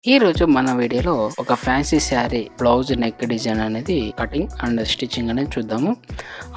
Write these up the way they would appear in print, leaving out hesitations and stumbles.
ఈ రోజు మన వీడియోలో ఒక fancy sari blouse neck design అనేది కటింగ్ అండ్ స్టిచ్చింగ్ అనేది చూద్దాము.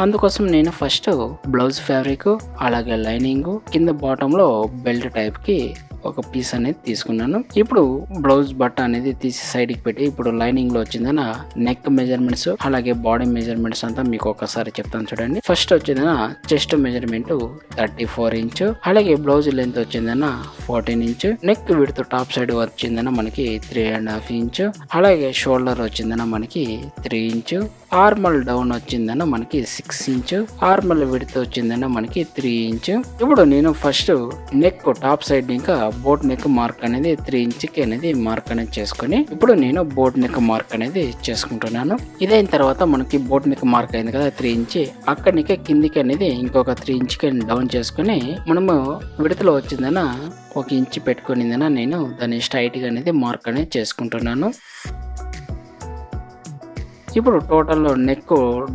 అందుకోసం నేను ఫస్ట్ బ్లౌజ్ ఫ్యాబ్రిక్ అలాగే లైనింగ్ కింద బాటమ్ లో బెల్ట్ టైప్ కి ఒక పీస్ అనేది తీసుకున్నాను. ఇప్పుడు బ్లౌజ్ బట్ట అనేది తీసి సైడ్ కి పెట్టి ఇప్పుడు లైనింగ్ లో వచ్చిందన నెక్ మెజర్మెంట్స్ అలాగే బాడీ మెజర్మెంట్స్ అంతా మీకు ఒకసారి చెప్తాను చూడండి. ఫస్ట్ వచ్చిందన చెస్ట్ మెజర్మెంట్ 34 ఇంచ్, అలాగే బ్లౌజ్ లెంత్ వచ్చిందన 14 inch, neck width top side వచ్చిందన మనకి 3.5 ఇంచ్, అలాగే షోల్డర్ వచ్చిందన మనకి 3 ఇంచ్, ఆర్మల్ డౌన్ వచ్చిందన మనకి 6 ఇంచ్, ఆర్మల్ విడ్త్ వచ్చిందన మనకి 3 ఇంచ్. ఇప్పుడు నేను ఫస్ట్ నెక్ టాప్ సైడ్ ఇంకా బోట్ నెక్ మార్క్ అనేది 3 ఇంచ్ కి అనేది మార్క్ అనేది చేసుకుని ఇప్పుడు నేను బోట్ నెక్ మార్క్ అనేది చేసుకుంటున్నాను. ఇదైన తర్వాత మనకి బోట్ నెక్ మార్క్ అయింది కదా 3 ఇంచ్, అక్కడికి కిందికి అనేది ఇంకొక 3 ఇంచ్ కి డౌన్ చేసుకుని మనము విడతలో వచ్చిందన 1 ఇంచ్ పెట్టుకునిందన నేను దాన్ని స్ట్రైట్ గా అనేది మార్క్ అనేది చేసుకుంటున్నాను. ఇప్పుడు టోటల్ నెక్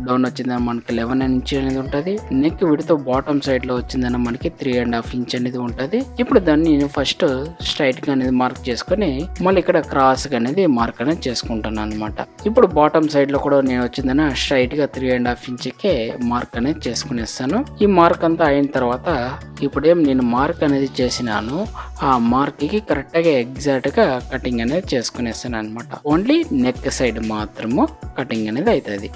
డౌన్ వచ్చిందని మనకి 11 ఇంచ్ అనేది ఉంటుంది. నెక్ విడ్త్ బాటమ్ సైడ్ లో వచ్చిందని మనకి 3.5 ఇంచ్ అనేది ఉంటుంది. ఇప్పుడు దాన్ని నేను ఫస్ట్ స్ట్రైట్ గా అనేది మార్క్ చేసుకుని మళ్ళీ ఇక్కడ క్రాస్ గా అనేది మార్క్ అనేది చేసుకుంటాను అనమాట. ఇప్పుడు బాటమ్ సైడ్ లో కూడా నేను వచ్చిందని స్ట్రైట్ గా 3.5 ఇంచ్ కే మార్క్ అనేది చేసుకునేస్తాను. ఈ మార్క్ అంతా అయిన తర్వాత ఇప్పుడేం నేను మార్క్ అనేది చేసినాను ఆ మార్క్ కి కరెక్ట్ గా ఎగ్జాక్ట్ గా కటింగ్ అనేది చేసుకునేస్తాను అనమాట. ఓన్లీ నెక్ సైడ్ మాత్రము కటింగ్ అనేది అవుతుంది.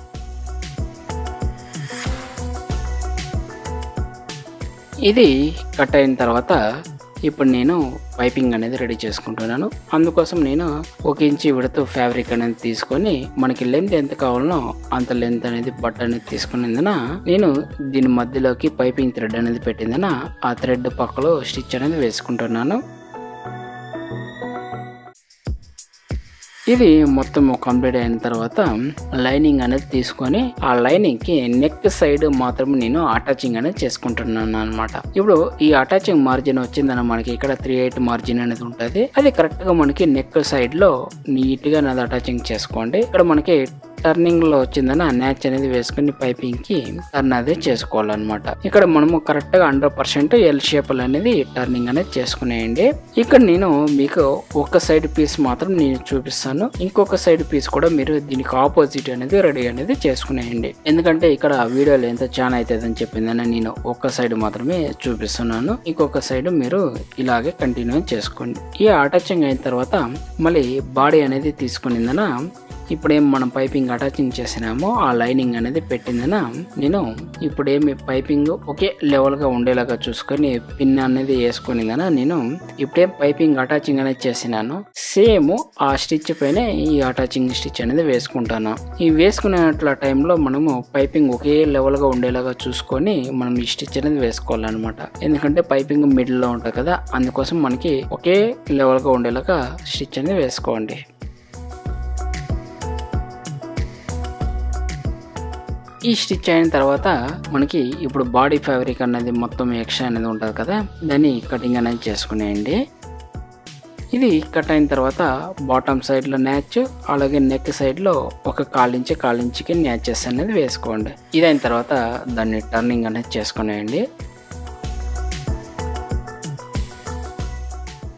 ఇది కట్ అయిన తర్వాత ఇప్పుడు నేను పైపింగ్ అనేది రెడీ చేసుకుంటున్నాను. అందుకోసం నేను 1 ఇంచ్ విడత ఫ్యాబ్రిక్ అనేది తీసుకొని మనకి లెంత్ ఎంత కావాలనో అంత లెంత్ అనేది బట్ట అనేది తీసుకునేందున నేను దీని మధ్యలోకి పైపింగ్ థ్రెడ్ అనేది పెట్టిందన ఆ థ్రెడ్ పక్కలో స్టిచ్ అనేది వేసుకుంటున్నాను. ఇది మొత్తం కంప్లీట్ అయిన తర్వాత లైనింగ్ అనేది తీసుకొని ఆ లైనింగ్ కి నెక్ సైడ్ మాత్రం నేను అటాచింగ్ అనేది చేసుకుంటున్నాను అనమాట. ఇప్పుడు ఈ అటాచింగ్ మార్జిన్ వచ్చిందని మనకి ఇక్కడ 3/8 మార్జిన్ అనేది ఉంటుంది. అది కరెక్ట్ గా మనకి నెక్ సైడ్ లో నీట్ గా అనేది అటాచింగ్ చేసుకోండి. ఇక్కడ మనకి టర్నింగ్ లో వచ్చిందని న్యాచ్ అనేది వేసుకుని పైపింగ్ కి టర్న్ అనేది చేసుకోవాలన్నమాట. ఇక్కడ మనము కరెక్ట్ గా 100% ఎల్ షేప్ అనేది టర్నింగ్ అనేది చేసుకునేయండి. ఇక్కడ నేను మీకు ఒక సైడ్ పీస్ మాత్రం నేను చూపిస్తాను, ఇంకొక సైడ్ పీస్ కూడా మీరు దీనికి ఆపోజిట్ అనేది రెడీ అనేది చేసుకునేయండి. ఎందుకంటే ఇక్కడ వీడియోలో ఎంత చాలా అవుతుంది అని చెప్పిందని నేను ఒక సైడ్ మాత్రమే చూపిస్తున్నాను, ఇంకొక సైడ్ మీరు ఇలాగే కంటిన్యూ చేసుకోండి. ఈ అటాచింగ్ అయిన తర్వాత మళ్ళీ బాడీ అనేది తీసుకునిందన ఇప్పుడేం మనం పైపింగ్ అటాచింగ్ చేసినామో ఆ లైనింగ్ అనేది పెట్టిందన నేను ఇప్పుడేమి పైపింగ్ ఒకే లెవెల్ గా ఉండేలాగా చూసుకొని పిన్ అనేది వేసుకునిందన నేను ఇప్పుడేం పైపింగ్ అటాచింగ్ అనేది చేసినాను సేమ్ ఆ స్టిచ్ పైన ఈ అటాచింగ్ స్టిచ్ అనేది వేసుకుంటాను. ఈ వేసుకునేట్ల టైంలో మనము పైపింగ్ ఒకే లెవెల్ గా ఉండేలాగా చూసుకొని మనం ఈ స్టిచ్ అనేది వేసుకోవాలన్నమాట. ఎందుకంటే పైపింగ్ మిడిల్ లో ఉంటుంది కదా, అందుకోసం మనకి ఒకే లెవెల్ గా ఉండేలాగా స్టిచ్ అనేది వేసుకోండి. ఈ స్టిచ్ అయిన తర్వాత మనకి ఇప్పుడు బాడీ ఫ్యాబ్రిక్ అనేది మొత్తం ఎక్స్ట్రా అనేది ఉంటుంది కదా, దాన్ని కటింగ్ అనేది చేసుకునేయండి. ఇది కట్ అయిన తర్వాత బాటమ్ సైడ్ లో న్యాచ్ అలాగే నెక్ సైడ్ లో ఒక 1/4 ఇంచుకి న్యాచెస్ అనేది వేసుకోండి. ఇదైన తర్వాత దాన్ని టర్నింగ్ అనేది చేసుకునేయండి.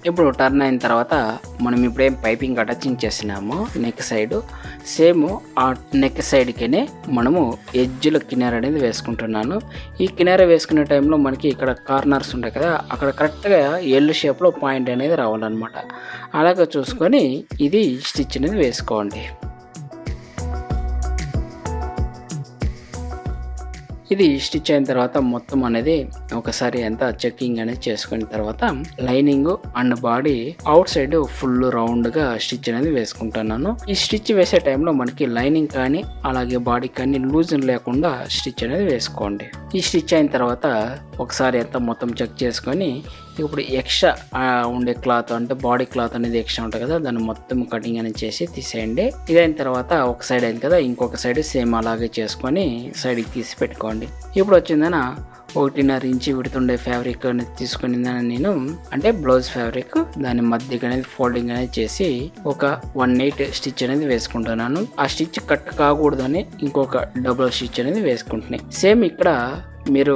ఇప్పుడు టర్న్ అయిన తర్వాత మనం ఇప్పుడేం పైపింగ్ అటాచింగ్ చేసినామో నెక్ సైడ్ సేమ్ ఆ నెక్ సైడ్కినే మనము ఎడ్జ్లో కినార అనేది వేసుకుంటున్నాను. ఈ కినార వేసుకునే టైంలో మనకి ఇక్కడ కార్నర్స్ ఉంటాయి కదా, అక్కడ కరెక్ట్గా ఎల్ షేప్లో పాయింట్ అనేది రావాలన్నమాట. అలాగే చూసుకొని ఇది స్టిచ్ అనేది వేసుకోండి. ఇది స్టిచ్ అయిన తర్వాత మొత్తం అనేది ఒకసారి అంతా చెక్కింగ్ అనేది చేసుకున్న తర్వాత lining and body out side full round గా స్టిచ్ అనేది వేసుకుంటున్నాను. ఈ స్టిచ్ వేసే టైంలో మనకి లైనింగ్ కానీ అలాగే బాడీ కానీ లూజ్ లేకుండా స్టిచ్ అనేది వేసుకోండి. ఈ స్టిచ్ అయిన తర్వాత ఒకసారి అంతా మొత్తం చెక్ చేసుకొని ఇప్పుడు ఎక్స్ట్రా ఉండే క్లాత్ అంటే బాడీ క్లాత్ అనేది ఎక్స్ట్రా ఉంటుంది కదా, దాన్ని మొత్తం కటింగ్ అనేది చేసి తీసేయండి. ఇదైన తర్వాత ఒక సైడ్ అయింది కదా, ఇంకొక సైడ్ సేమ్ అలాగే చేసుకొని సైడ్కి తీసి పెట్టుకోండి. ఇప్పుడు వచ్చిందన 1.5 ఇంచ్ విడుతుండే ఫ్యాబ్రిక్ అనేది తీసుకునిందని నేను అంటే బ్లౌజ్ ఫ్యాబ్రిక్ దాని మధ్యకి అనేది ఫోల్డింగ్ అనేది చేసి ఒక 1/8 స్టిచ్ అనేది వేసుకుంటున్నాను. ఆ స్టిచ్ కట్ కాకూడదని ఇంకొక డబుల్ స్టిచ్ అనేది వేసుకుంటున్నాయి. సేమ్ ఇక్కడ మీరు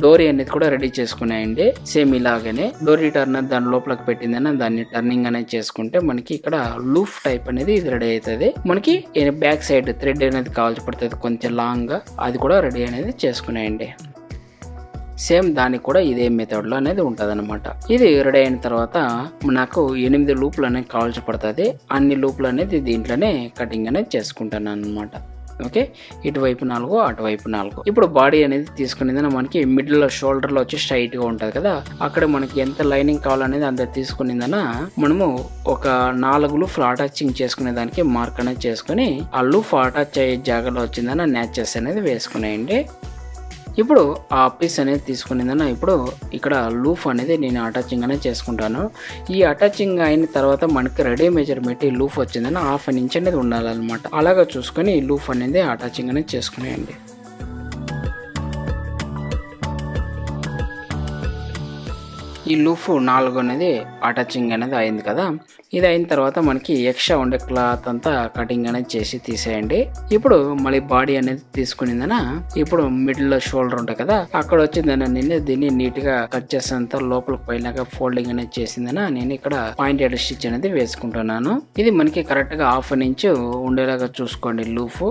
డోరీ అనేది కూడా రెడీ చేసుకున్నాయండి. సేమ్ ఇలాగనే డోరీ టర్నర్ దాని లోపలికి పెట్టిందని దాన్ని టర్నింగ్ అనేది చేసుకుంటే మనకి ఇక్కడ లూఫ్ టైప్ అనేది ఇది రెడీ అవుతుంది. మనకి బ్యాక్ సైడ్ థ్రెడ్ అనేది కావాల్సి పడుతుంది కొంచెం లాంగ్ గా, అది కూడా రెడీ అనేది చేసుకున్నాయండి. సేమ్ దానికి కూడా ఇదే మెథడ్లో అనేది ఉంటుంది అనమాట. ఇది రెడీ అయిన తర్వాత నాకు 8 లూపులు అనేది కావాల్సి పడుతుంది. అన్ని లూపులు అనేది దీంట్లోనే కటింగ్ అనేది చేసుకుంటాను అనమాట. ఓకే, ఇటువైపు 4 అటువైపు 4. ఇప్పుడు బాడీ అనేది తీసుకునేది మనకి మిడిల్ లో షోల్డర్ లో వచ్చి స్ట్రైట్ గా ఉంటది కదా, అక్కడ మనకి ఎంత లైనింగ్ కావాలనేది అంత తీసుకునేదన మనము ఒక 4 లూఫ్లు అటాచింగ్ చేసుకునే దానికి మార్క్ అనేది చేసుకుని ఆ లూఫ్ అటాచ్ అయ్యే జాగాలో వచ్చిందన్న న్యాచెస్ అనేది వేసుకునేయండి. ఇప్పుడు ఆ పీస్ అనేది తీసుకునేదన్న ఇప్పుడు ఇక్కడ లూఫ్ అనేది నేను అటాచింగ్ అనేది చేసుకుంటాను. ఈ అటాచింగ్ అయిన తర్వాత మనకి రెడీ మెజర్మెంట్ ఈ లూఫ్ వచ్చిందని 1/2 ఇంచ్ అనేది ఉండాలన్నమాట. అలాగా చూసుకొని ఈ లూఫ్ అనేది అటాచింగ్ అనేది చేసుకునేయండి. ఈ లూఫ్ 4 అనేది అటాచింగ్ అనేది అయింది కదా. ఇది అయిన తర్వాత మనకి ఎక్స్ట్రా ఉండే క్లాత్ అంతా కటింగ్ అనేది చేసి తీసేయండి. ఇప్పుడు మళ్ళీ బాడీ అనేది తీసుకునిందన ఇప్పుడు మిడిల్ లో షోల్డర్ ఉంటాయి కదా, అక్కడ వచ్చిందన నేను దీన్ని నీట్ గా కట్ చేసేంత లోపలికి పోయినాక ఫోల్డింగ్ అనేది చేసిందన నేను ఇక్కడ పాయింటెడ్ స్టిచ్ అనేది వేసుకుంటున్నాను. ఇది మనకి కరెక్ట్ గా 1/2 ఇంచ్ ఉండేలాగా చూసుకోండి. లూఫ్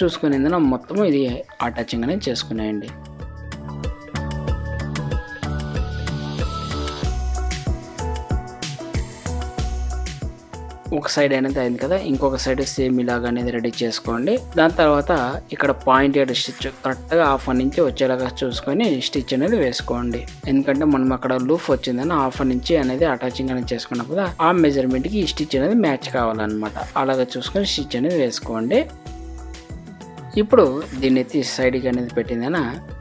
చూసుకునిందన మొత్తం ఇది అటాచింగ్ అనేది చేసుకునేయండి. ఒక సైడ్ అనేది అయింది కదా, ఇంకొక సైడ్ సేమ్ ఇలాగ అనేది రెడీ చేసుకోండి. దాని తర్వాత ఇక్కడ పాయింటెడ్ స్టిచ్ కరెక్ట్గా 1/2 ఇంచ్ వచ్చేలాగా చూసుకొని స్టిచ్ అనేది వేసుకోండి. ఎందుకంటే మనం అక్కడ లూఫ్ వచ్చిందని 1/2 ఇంచ్ అనేది అటాచింగ్ అనేది చేసుకున్నాం కదా, ఆ మెజర్మెంట్కి ఈ స్టిచ్ అనేది మ్యాచ్ కావాలన్నమాట. అలాగా చూసుకొని స్టిచ్ అనేది వేసుకోండి. ఇప్పుడు దీన్ని ఎత్తి సైడ్కి అనేది పెట్టిందన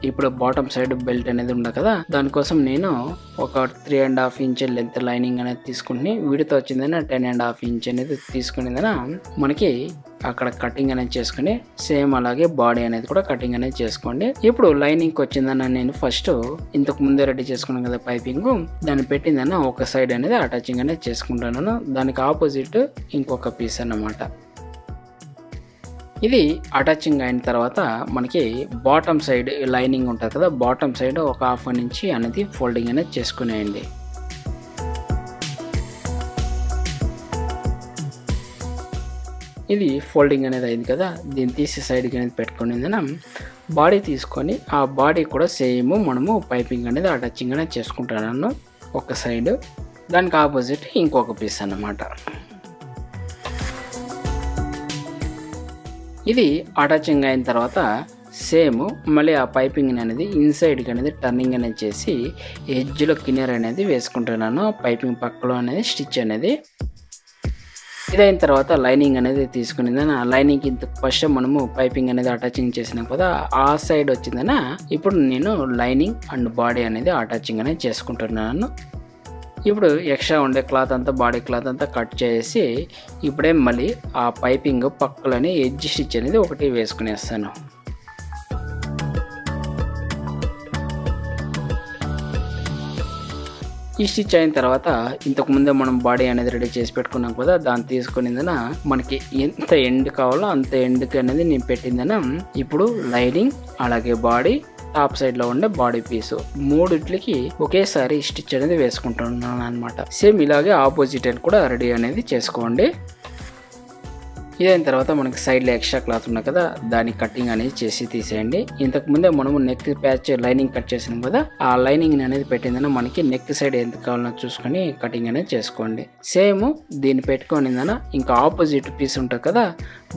ఇప్పుడు బాటమ్ సైడ్ బెల్ట్ అనేది ఉండదు కదా, దానికోసం నేను ఒక 3.5 ఇంచ్ లెంత్ లైనింగ్ అనేది తీసుకుని వీడితో వచ్చిందన 10.5 ఇంచ్ అనేది తీసుకునేదన మనకి అక్కడ కటింగ్ అనేది చేసుకుని సేమ్ అలాగే బాడీ అనేది కూడా కటింగ్ అనేది చేసుకోండి. ఇప్పుడు లైనింగ్ వచ్చిందన్న నేను ఫస్ట్ ఇంతకు ముందే రెడీ చేసుకున్నాను కదా పైపింగ్, దాన్ని పెట్టిందన్న ఒక సైడ్ అనేది అటాచింగ్ అనేది చేసుకుంటున్నాను. దానికి ఆపోజిట్ ఇంకొక పీస్ అన్నమాట. ఇది అటాచింగ్ అయిన తర్వాత మనకి బాటమ్ సైడ్ లైనింగ్ ఉంటుంది కదా, బాటమ్ సైడ్ ఒక 1/2 ఇంచ్ అనేది ఫోల్డింగ్ అనేది చేసుకునేయండి. ఇది ఫోల్డింగ్ అనేది అయింది కదా, దీన్ని తీసి సైడ్కి అనేది పెట్టుకునేదన బాడీ తీసుకొని ఆ బాడీ కూడా సేమ్ మనము పైపింగ్ అనేది అటాచింగ్ అనేది చేసుకుంటున్నాను ఒక సైడ్, దానికి ఆపోజిట్ ఇంకొక పీస్ అన్నమాట. ఇది అటాచింగ్ అయిన తర్వాత సేమ్ మళ్ళీ ఆ పైపింగ్ అనేది ఇన్సైడ్కి అనేది టర్నింగ్ అనేది చేసి ఎడ్జ్లో కిన్నర్ అనేది వేసుకుంటున్నాను. పైపింగ్ పక్కలో అనేది స్టిచ్ అనేది ఇదైన తర్వాత లైనింగ్ అనేది తీసుకునేదన లైనింగ్ ఇంత ఫస్ట్ మనము పైపింగ్ అనేది అటాచింగ్ చేసినాం కదా, ఆ సైడ్ వచ్చిందన ఇప్పుడు నేను లైనింగ్ అండ్ బాడీ అనేది అటాచింగ్ అనేది చేసుకుంటున్నాను. ఇప్పుడు ఎక్స్ట్రా ఉండే క్లాత్ అంతా బాడీ క్లాత్ అంతా కట్ చేసి ఇప్పుడే మళ్ళీ ఆ పైపింగ్ పక్కలని ఎడ్జ్ స్టిచ్ అనేది ఒకటి వేసుకునేస్తాను. ఈ స్టిచ్ అయిన తర్వాత ఇంతకు ముందే మనం బాడీ అనేది రెడీ చేసి పెట్టుకున్నాం కదా, దాన్ని తీసుకునేదన మనకి ఎంత ఎండ్ కావాలో అంత ఎండ్కి అనేది నేను పెట్టిందన ఇప్పుడు లైనింగ్ అలాగే బాడీ టాప్ సైడ్ లో ఉండే బాడీ పీస్ మూడిట్లకి ఒకేసారి స్టిచ్ అనేది వేసుకుంటున్నాను అనమాట. సేమ్ ఇలాగే ఆపోజిట్ అని కూడా రెడీ అనేది చేసుకోండి. ఇదైన తర్వాత మనకి సైడ్లో ఎక్స్ట్రా క్లాత్ ఉన్నాయి కదా, దాని కటింగ్ అనేది చేసి తీసేయండి. ఇంతకు ముందే మనము నెక్ ప్యాచ్ లైనింగ్ కట్ చేసినాం కదా, ఆ లైనింగ్ అనేది పెట్టిందన మనకి నెక్ సైడ్ ఎంత కావాలో చూసుకొని కటింగ్ అనేది చేసుకోండి. సేమ్ దీన్ని పెట్టుకునిందన ఇంకా ఆపోజిట్ పీస్ ఉంటుంది కదా,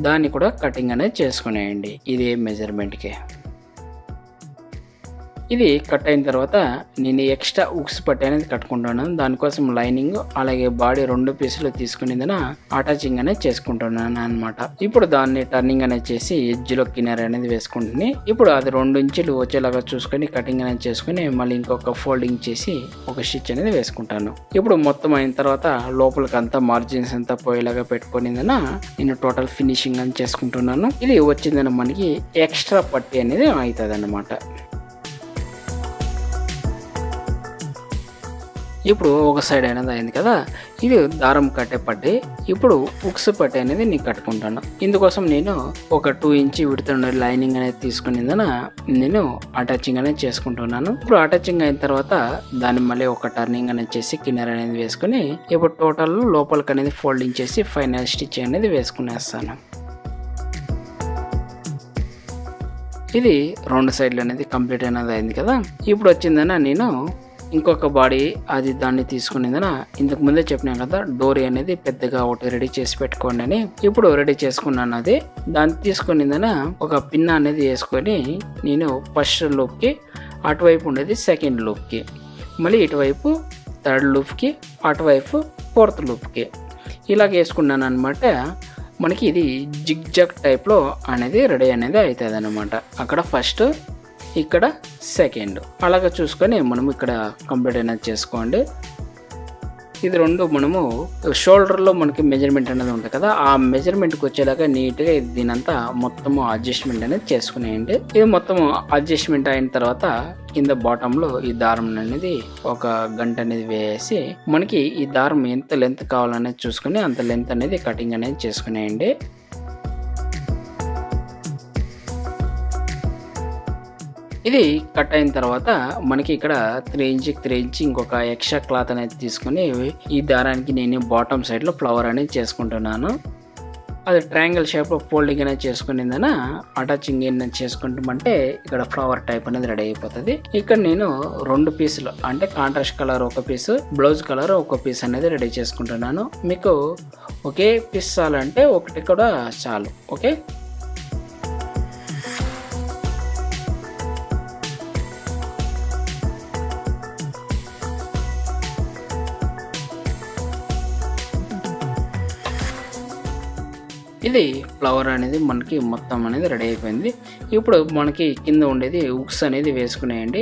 దాన్ని కూడా కటింగ్ అనేది చేసుకునేయండి ఇదే మెజర్మెంట్కి. ఇది కట్ అయిన తర్వాత నేను ఎక్స్ట్రా ఉక్స్ పట్టి అనేది కట్టుకుంటున్నాను. దానికోసం లైనింగ్ అలాగే బాడీ 2 పీసులు తీసుకునేదన అటాచింగ్ అనేది చేసుకుంటున్నాను అనమాట. ఇప్పుడు దాన్ని టర్నింగ్ అనేది చేసి ఎడ్జ్లో కిన్నర్ అనేది వేసుకుంటుంది. ఇప్పుడు అది 2 ఇంచులు వచ్చేలాగా చూసుకొని కటింగ్ అనేది చేసుకుని మళ్ళీ ఇంకొక ఫోల్డింగ్ చేసి ఒక స్టిచ్ అనేది వేసుకుంటాను. ఇప్పుడు మొత్తం అయిన తర్వాత లోపలికి అంతా మార్జిన్స్ అంతా పోయేలాగా పెట్టుకునేదన నేను టోటల్ ఫినిషింగ్ అని చేసుకుంటున్నాను. ఇది వచ్చిందన మనకి ఎక్స్ట్రా పట్టి అనేది అవుతుంది అన్నమాట. ఇప్పుడు ఒక సైడ్ అనేది అయింది కదా, ఇది దారం కట్టే పట్టి ఇప్పుడు ఉక్స్ పట్టి అనేది నేను కట్టుకుంటాను. ఇందుకోసం నేను ఒక 2 ఇంచ్ విడుతున్న లైనింగ్ అనేది తీసుకునేందున నేను అటాచింగ్ అనేది చేసుకుంటున్నాను. ఇప్పుడు అటాచింగ్ అయిన తర్వాత దాన్ని మళ్ళీ ఒక టర్నింగ్ అనేది చేసి కిన్నర్ అనేది వేసుకుని ఇప్పుడు టోటల్ లోపలికి అనేది ఫోల్డింగ్ చేసి ఫైనల్ స్టిచ్ అనేది వేసుకునేస్తాను. ఇది 2 సైడ్లు అనేది కంప్లీట్ అనేది అయింది కదా. ఇప్పుడు వచ్చిందన నేను ఇంకొక బాడీ అది దాన్ని తీసుకునేదన ఇంతకు ముందే చెప్పినాను కదా, డోరీ అనేది పెద్దగా ఒకటి రెడీ చేసి పెట్టుకోండి అని. ఇప్పుడు రెడీ చేసుకున్నాను. అది దాన్ని తీసుకునేదన ఒక పిన్ అనేది వేసుకొని నేను ఫస్ట్ లూప్కి, అటువైపు ఉండేది సెకండ్ లూప్కి, మళ్ళీ ఇటువైపు థర్డ్ లూప్కి, అటువైపు ఫోర్త్ లూప్కి ఇలాగ వేసుకున్నాను అనమాట. మనకి ఇది జిగ్ జాగ్ టైప్లో అనేది రెడీ అనేది అవుతుంది అనమాట. అక్కడ ఫస్ట్, ఇక్కడ సెకండ్ అలాగ చూసుకొని మనం ఇక్కడ కంప్లీట్ అనేది చేసుకోండి. ఇది 2 మనము షోల్డర్లో మనకి మెజర్మెంట్ అనేది ఉంటుంది కదా, ఆ మెజర్మెంట్కి వచ్చేలాగా నీట్గా దీనంతా మొత్తము అడ్జస్ట్మెంట్ అనేది చేసుకునేయండి. ఇది మొత్తం అడ్జస్ట్మెంట్ అయిన తర్వాత కింద బాటంలో ఈ దారం అనేది ఒక గంట అనేది వేసి మనకి ఈ దారం ఎంత లెంత్ కావాలనేది చూసుకుని అంత లెంత్ అనేది కటింగ్ అనేది చేసుకునేయండి. ఇది కట్ అయిన తర్వాత మనకి ఇక్కడ 3 ఇంచ్ ఇంకొక ఎక్స్ట్రా క్లాత్ అనేది తీసుకుని ఈ దారానికి నేను బాటమ్ సైడ్ లో ఫ్లవర్ అనేది చేసుకుంటున్నాను. అది ట్రయాంగిల్ షేప్ లో ఫోల్డింగ్ అనేది చేసుకునేదన అటాచింగ్ అనేది చేసుకుంటామంటే ఇక్కడ ఫ్లవర్ టైప్ అనేది రెడీ అయిపోతుంది. ఇక్కడ నేను 2 పీసులు అంటే కాంట్రాస్ట్ కలర్ ఒక పీసు, బ్లౌజ్ కలర్ ఒక పీస్ అనేది రెడీ చేసుకుంటున్నాను. మీకు ఒకే పీస్ చాలంటే ఒకటి కూడా చాలు. ఓకే, ఇది ఫ్లవర్ అనేది మనకి మొత్తం అనేది రెడీ అయిపోయింది. ఇప్పుడు మనకి కింద ఉండేది ఉక్స్ అనేది వేసుకునేయండి.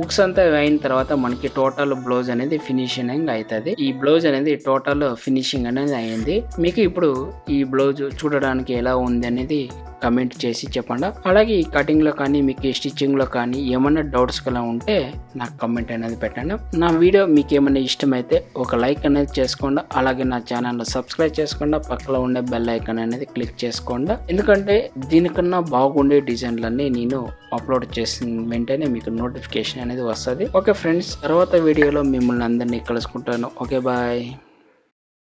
ఉక్స్ అంతా అయిన తర్వాత మనకి టోటల్ బ్లౌజ్ అనేది ఫినిషింగ్ అవుతుంది. ఈ బ్లౌజ్ అనేది టోటల్ ఫినిషింగ్ అనేది అయ్యింది. మీకు ఇప్పుడు ఈ బ్లౌజ్ చూడడానికి ఎలా ఉంది అనేది కమెంట్ చేసి చెప్పండి. అలాగే ఈ కటింగ్ లో కానీ మీకు స్టిచ్చింగ్ లో కానీ ఏమైనా డౌట్స్ కలా ఉంటే నాకు కమెంట్ అనేది పెట్టండి. నా వీడియో మీకు ఏమైనా ఇష్టమైతే ఒక లైక్ అనేది చేసుకోండి. అలాగే నా ఛానల్ సబ్స్క్రైబ్ చేసుకోండి. పక్కలో ఉండే బెల్ ఐకాన్ అనేది క్లిక్ చేసుకోండి. ఎందుకంటే దీనికన్నా బాగుండే డిజైన్లన్నీ నేను అప్లోడ్ చేసిన వెంటనే మీకు నోటిఫికేషన్ అనేది వస్తుంది. ఓకే ఫ్రెండ్స్, తర్వాత వీడియోలో మిమ్మల్ని అందరినీ కలుసుకుంటాను. Okay, bye.